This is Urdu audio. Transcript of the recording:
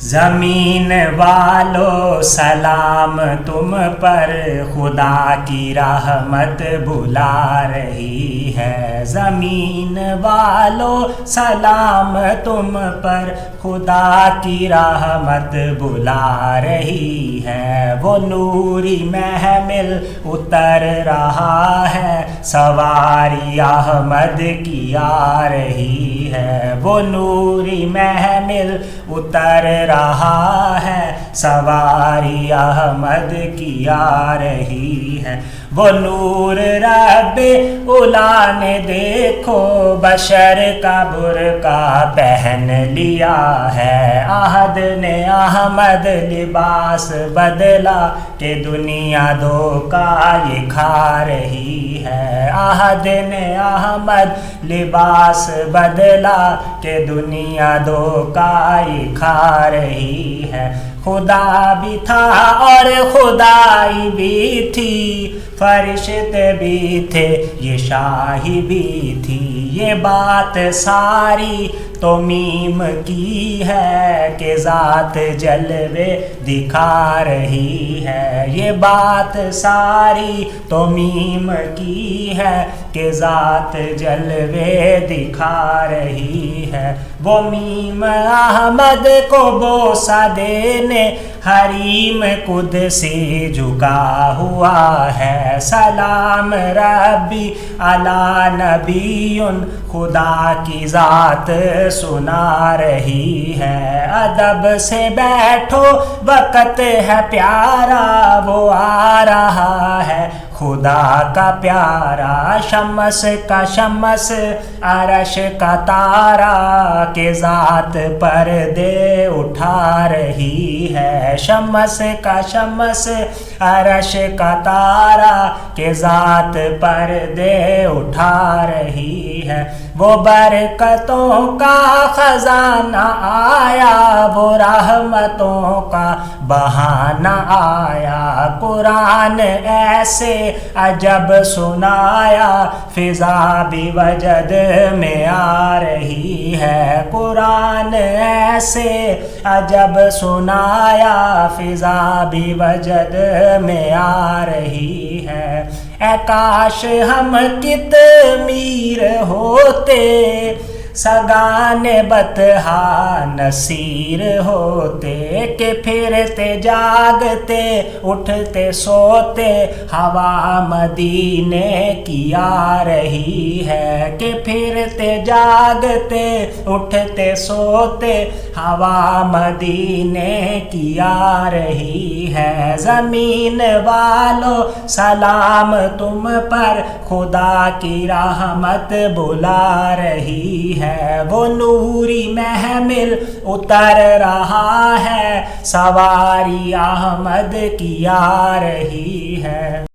زمین والو سلام تم پر، خدا کی رحمت بلا رہی ہے۔ زمین والو سلام تم پر، خدا کی رحمت بلا رہی ہے۔ وہ نوری محمل اتر رہا ہے، سواری احمد کی آ رہی ہے۔ وہ نوری محمل اتر رہا ہے، سواری احمد کی آ رہی ہے۔ وہ نور رب اولا نے دیکھو بشر کا برقع پہن لیا ہے۔ احد نے احمد لباس بدلا کہ دنیا دھوکہ یہ کھا رہی ہے۔ احد نے احمد لباس بدلا کہ دنیا دھوکہ یہ کھا رہی ہے۔ خدا بھی تھا اور خدائی بھی تھی، فرشتے بھی تھے یہ شاہی بھی تھی۔ یہ بات ساری تو میم کی ہے کہ ذات جلوے دکھا رہی ہے۔ یہ بات ساری تو میم کی ہے کہ ذات جلوے دکھا رہی ہے۔ وہ میم احمد کو بوسہ دینے حریم قدسی جھکا ہوا ہے۔ سلام ربی علی نبی، خدا کی ذات سنا رہی ہے۔ ادب سے بیٹھو وقت ہے پیارا، وہ آ رہا ہے خدا کا پیارا۔ شمس کا شمس عرش کا تارا کہ ذات پردے اٹھا رہی ہے۔ شمس کا شمس عرش کا تارا کہ ذات پردے اٹھا رہی ہے۔ وہ برکتوں کا خزانہ آیا، وہ رحمتوں کا بہانہ آیا۔ قرآن ایسے عجب سنایا، فضا بھی وجد میں آ رہی ہے۔ قرآن ایسے عجب سنایا، فضا بھی وجد میں آ رہی ہے۔ اے کاش ہم کتمیر ہوتے، سگانے بطحا نصیر ہوتے کہ پھرتے جاگتے اٹھتے سوتے ہوا مدینے کی آ رہی ہے۔ کہ پھرتے جاگتے اٹھتے سوتے ہوا مدینے کی آ رہی ہے۔ زمین والو سلام تم پر، خدا کی رحمت بلا رہی ہے۔ وہ نوری محمل اتر رہا ہے، سواری احمد کی آ رہی ہے۔